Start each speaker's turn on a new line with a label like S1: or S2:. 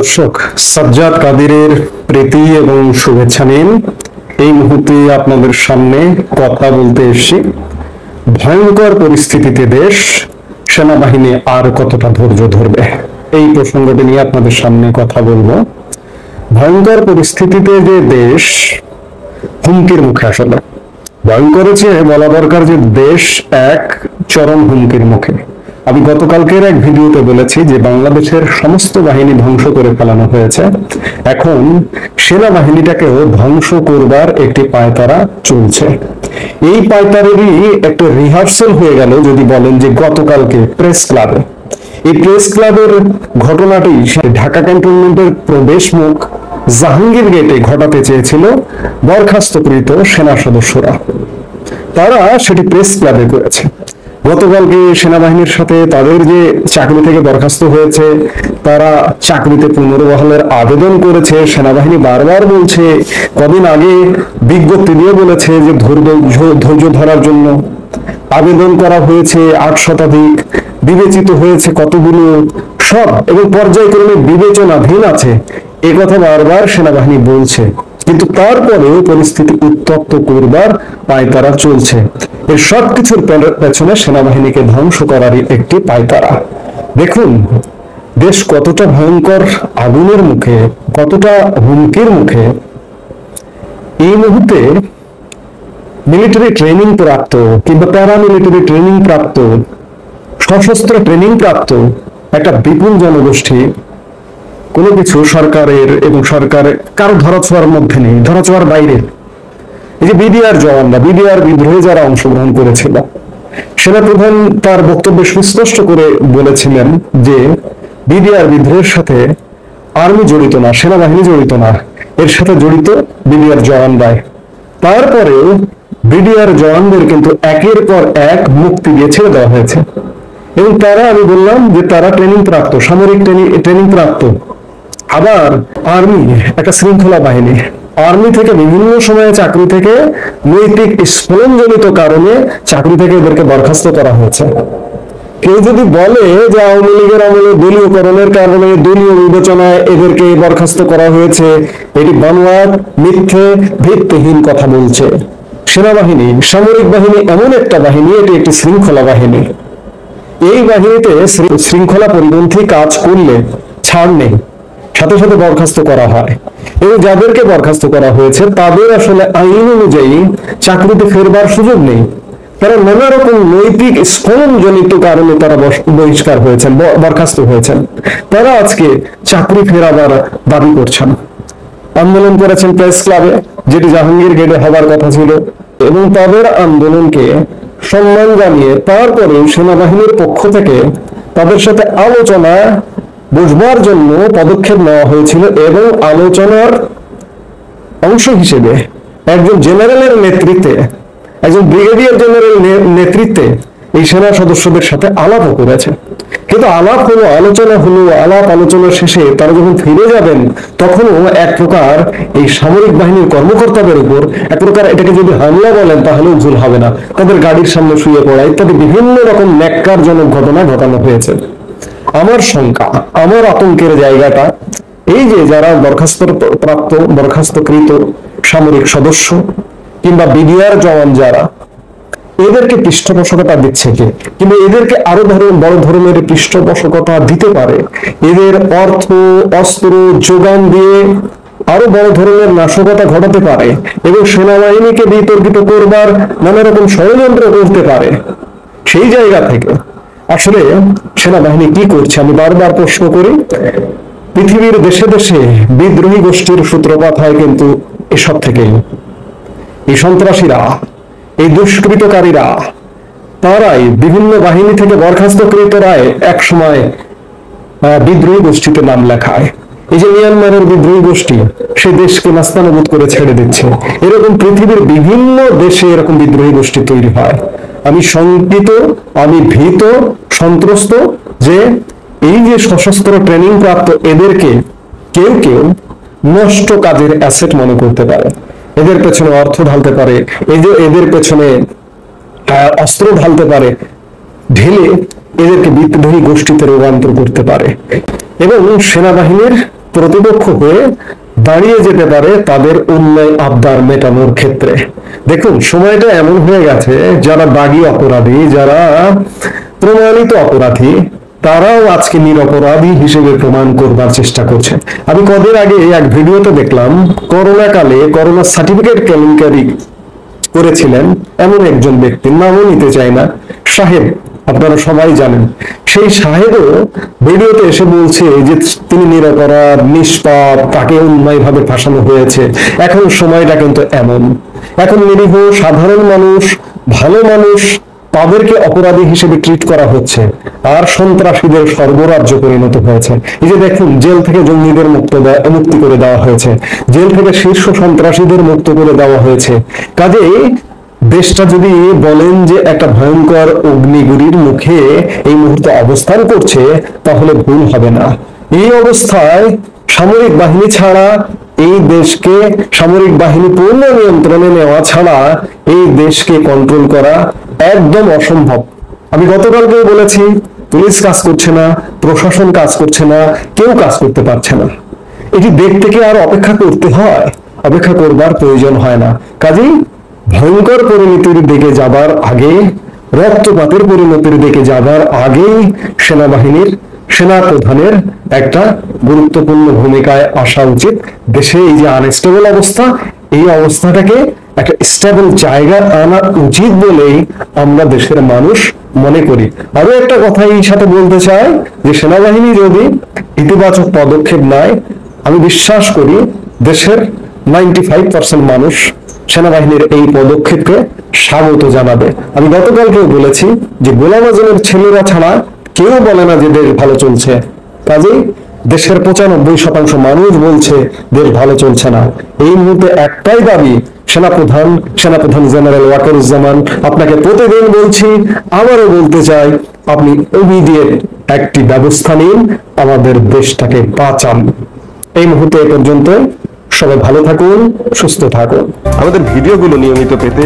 S1: দর্শক, সাজ্জাদ কাদিরের প্রীতি এবং শুভেচ্ছা নিন। এই মুহূর্তে আপনাদের সামনে কথা বলতে এসেছি ভয়ঙ্কর পরিস্থিতিতে দেশ, সেনাবাহিনী আর কতটা ধৈর্য ধরবে, এই প্রসঙ্গটি নিয়ে আপনাদের সামনে কথা বলবো। ভয়ঙ্কর পরিস্থিতিতে যে দেশ হুমকির মুখে, আসলে ভয়ঙ্কর চেয়ে বলা দরকার যে দেশ এক চরম হুমকির মুখে। আমি গতকালকের এক ভিডিওতে বলেছি যে বাংলাদেশের সমস্ত বাহিনী ধ্বংস করে ফেলানো হয়েছে, এখন সেনাবাহিনীটাকেও ধ্বংস করবার একটি পায়তারা চলছে। এই পায়তারেরই একটা রিহার্সাল হয়ে গেল যদি বলেন যে গতকালকে প্রেস ক্লাবে। এই প্রেস ক্লাবের ঘটনাটি ঢাকা ক্যান্টনমেন্টের প্রবেশ মুখ জাহাঙ্গীর গেটে ঘটাতে চেয়েছিল বরখাস্তকৃত সেনা সদস্যরা। তারা সেটি প্রেস ক্লাবে করেছে। গতকালকে সেনাবাহিনীর সাথে তাদের যে চাকরি থেকে বরখাস্ত হয়েছে, তারা চাকরিতে পুনর্বহালের আবেদন করেছে। সেনাবাহিনী বারবার বলছে, কদিন আগে বিজ্ঞপ্তি দিয়ে বলেছে যে ধৈর্য ধরার জন্য আবেদন করা হয়েছে ৮ শতাধিক, বিবেচিত হয়েছে কতগুলো, সব এবং পর্যায়ক্রমে বিবেচনাধীন আছে, এ কথা বারবার সেনাবাহিনী বলছে। কিন্তু তারপরেও পরিস্থিতি উত্তপ্ত করবার পায়তারা চলছে। এর সবকিছুর পেছনে সেনাবাহিনীকে ধ্বংস করারই একটি পায়তারা। দেখুন দেশ কতটা ভয়ঙ্কর আগুনের মুখে, কতটা হুমকির মুখে। এই মুহূর্তে মিলিটারি ট্রেনিং প্রাপ্ত কিংবা প্যারামিলিটারি ট্রেনিং প্রাপ্ত, সশস্ত্র ট্রেনিং প্রাপ্ত একটা বিপুল জনগোষ্ঠী কোনো কিছু সরকারের এবং সরকারের কারো ধরাছোঁয়ার মধ্যে নেই, ধরাছোঁয়ার বাইরে। এই যে বিডিআর জওয়ানরা, বিডিআর বিদ্রোহে যারা অংশগ্রহণ করেছিল, সেনাপ্রধান তার বক্তব্যে সুস্পষ্ট করে বলেছিলেন যে বিডিআর বিদ্রোহের সাথে আর্মি জড়িত না, সেনাবাহিনী জড়িত না, এর সাথে জড়িত বিডিআর জওয়ানরাই। তারপরেও বিডিআর জওয়ানদের কিন্তু একের পর এক মুক্তি দিয়ে ছেড়ে দেওয়া হয়েছে এবং তারা, আমি বললাম যে তারা ট্রেনিং প্রাপ্ত, সামরিক ট্রেনিং প্রাপ্ত। আবার আর্মি একটা শৃঙ্খলা বাহিনী, আর্মি থেকে বিভিন্ন সময়ে চাকরি থেকে নৈতিক স্খলনজনিত কারণে চাকরি থেকে এদেরকে বরখাস্ত করা হয়েছে। কেউ যদি বলে যে আওয়ামী লীগের আমলে দলীয়করণের কারণে দলীয় বিবেচনায় এদেরকে বরখাস্ত করা হয়েছে, এটি বানোয়াট, মিথ্যে, ভিত্তিহীন কথা বলছে। সেনাবাহিনী, সামরিক বাহিনী এমন একটা বাহিনী, এটি একটি শৃঙ্খলা বাহিনী। এই বাহিনীতে শৃঙ্খলা পরিপন্থী কাজ করলে ছাড় নেই, সাথে সাথে বরখাস্ত করা হয় এবং যাদেরকে বরখাস্ত করা হয়েছে তাদের আসলে আইন অনুযায়ী চাকরিতে ফেরবার সুযোগ নেই। তারা নানা রকম নৈতিক স্খলনজনিত কারণে তারা বহিষ্কার হয়েছেন, বরখাস্ত হয়েছেন। তারা আজকে চাকরি ফেরাবার দাবি করছেন, আন্দোলন করেছেন প্রেস ক্লাবে, যেটি জাহাঙ্গীর গেটে হবার কথা ছিল, এবং তাদের আন্দোলনকে সম্মান জানিয়ে তারপরে সেনাবাহিনীর পক্ষ থেকে তাদের সাথে আলোচনা বুঝবার জন্য পদক্ষেপ নেওয়া হয়েছিল এবং আলোচনার অংশ হিসেবে একজন জেনারেলের নেতৃত্বে, একজন ব্রিগেডিয়ার জেনারেল নেতৃত্বে এই সেনা সদস্যদের সাথে আলাপও করেছে। কিন্তু আলাপ হলো, আলোচনা হলো, আলোচনার শেষে তারা যখন ফিরে যাবেন তখনও এক প্রকার এই সামরিক বাহিনীর কর্মকর্তাদের উপর এক প্রকার, এটাকে যদি হামলা বলেন তাহলেও ভুল হবে না, তাদের গাড়ির সামনে শুয়ে পড়া ইত্যাদি বিভিন্ন রকম ন্যাক্কারজনক ঘটনা ঘটানো হয়েছে। আমার শঙ্কা, আমার আতঙ্কের জায়গাটা এই যে যারা বরখাস্তকৃত সামরিক সদস্য কিংবা বিডিআর জওয়ান যারা, এদেরকে পৃষ্ঠপোষকতা দিচ্ছে কে, কিংবা এদেরকে আরো বড় ধরনের পৃষ্ঠপোষকতা দিতে পারে, এদের অর্থ অস্ত্র যোগান দিয়ে আরো বড় ধরনের নাশকতা ঘটাতে পারে এবং সেনাবাহিনীকে বিতর্কিত করবার নানা রকম ষড়যন্ত্র করতে পারে। সেই জায়গা থেকে আসলে সেনাবাহিনী কি করছে আমি বারবার প্রশ্ন করি। পৃথিবীর দেশে দেশে বিদ্রোহী গোষ্ঠীর সূত্রপাত হয় কিন্তু এসব থেকেই। এই সন্ত্রাসীরা, এই দুষ্কৃতকারীরা, তারাই বিভিন্ন বাহিনী থেকে বরখাস্তকৃতরাই এক সময় বিদ্রোহী গোষ্ঠীতে নাম লেখায়। এই যে মিয়ানমারের বিদ্রোহী গোষ্ঠী, সে দেশকে নাস্তানাবুদ করে ছেড়ে দিচ্ছে। এরকম পৃথিবীর বিভিন্ন দেশে এরকম বিদ্রোহী গোষ্ঠী তৈরি হয়। আমি শঙ্কিত, আমি ভীত, সন্ত্রস্ত যে এই যে সশস্ত্র ট্রেনিং প্রাপ্ত এদেরকে কেউ কেউ নষ্ট কাজের অ্যাসেট মনে করতে পারে, এদের পেছনে অর্থ ঢালতে পারে, এই যে এদের পেছনে অস্ত্র ঢালতে পারে, ঢেলে এদেরকে বিদ্রোহী গোষ্ঠীতে রূপান্তর করতে পারে এবং সেনাবাহিনীর প্রতিপক্ষ হয়ে দাঁড়িয়ে যেতে পারে তাদের অন্যায় আবদার মেটানোর ক্ষেত্রে। দেখুন, সময়টা এমন হয়ে গেছে, যারা দাগী অপরাধী, যারা প্রমাণিত অপরাধী, তারাও আজকে নিরপরাধী হিসেবে প্রমাণ করবার চেষ্টা করছে। আমি কদিন আগে এক ভিডিওতে দেখলাম, করোনা কালে করোনা সার্টিফিকেট কেলেঙ্কারি করেছিলেন এমন একজন ব্যক্তি, নামও নিতে চাই না, সাহেব, আপনারা সবাই জানেন। সেই সাহেবও ভিডিওতে এসে বলছে যে তিনি নিরপরাধ, নিষ্পাপ, তাকে অন্যায়ভাবে ফাঁসানো হয়েছে। এখন সময়টা কিন্তু এমন, এখন নিরীহ সাধারণ মানুষ, ভালো মানুষ, তাদেরকে অপরাধী হিসেবে ট্রিট করা হচ্ছে, আর সন্ত্রাসীদের সর্বরাজ্য পরিণত হয়েছে। এই যে দেখুন, জেল থেকে জঙ্গিদের মুক্তি করে দেওয়া হয়েছে, জেল থেকে শীর্ষ সন্ত্রাসীদের মুক্ত করে দেওয়া হয়েছে। কাজেই দেশটা যদি বলেন যে একটা ভয়ঙ্কর অগ্নিগুড়ির মুখে এই মুহূর্তে অবস্থান করছে, তাহলে ভুল হবে না। এই অবস্থায় সামরিক বাহিনী ছাড়া এই দেশকে, সামরিক বাহিনী পূর্ণ নিয়ন্ত্রণে নেওয়া ছাড়া এই দেশকে কন্ট্রোল করা একদম অসম্ভব। আমি গতকালকেও বলেছি, পুলিশ কাজ করছে না, প্রশাসন কাজ করছে না, কেউ কাজ করতে পারছে না। এটি দেখতে কি আর অপেক্ষা করতে হয়? অপেক্ষা করবার প্রয়োজন হয় না। কাজেই ভয়ঙ্কর পরিণতির দিকে যাবার আগে, রক্তপাতের পরিণতির দিকে যাবার আগেই সেনাবাহিনীর, সেনা প্রধানের একটা গুরুত্বপূর্ণ ভূমিকায় আসা উচিত। দেশে এই যে আনস্টেবল অবস্থা, এই অবস্থাটাকে একটা স্টেবল জায়গা আনা উচিত বলেই আমরা দেশের মানুষ মনে করি। আরো একটা কথা এই সাথে বলতে চাই যে সেনাবাহিনী যদি ইতিবাচক পদক্ষেপ নেয়, আমি বিশ্বাস করি দেশের 95% মানুষ সেনাবাহিনীর এই পদক্ষেপকে স্বাগত জানাবে। আমি গতকালকেও বলেছি যে গোলাম আজমের ছেলেরা ছাড়া কেউ বলে না যে দেশ ভালো চলছে। কাজেই দেশের 95% মানুষ বলছে দেশ ভালো চলছে না। এই মুহূর্তে একটাই দাবি, সেনাপ্রধান জেনারেল ওয়াকারুজ্জামান, আপনাকে প্রতিদিন বলছি, আবারও বলতে চাই, আপনি ইমিডিয়েট একটি ব্যবস্থা নিন, আমাদের দেশটাকে বাঁচান। এই মুহূর্তে এ পর্যন্ত। সবাই ভালো থাকুন, সুস্থ থাকুন।
S2: আমাদের ভিডিওগুলো নিয়মিত পেতে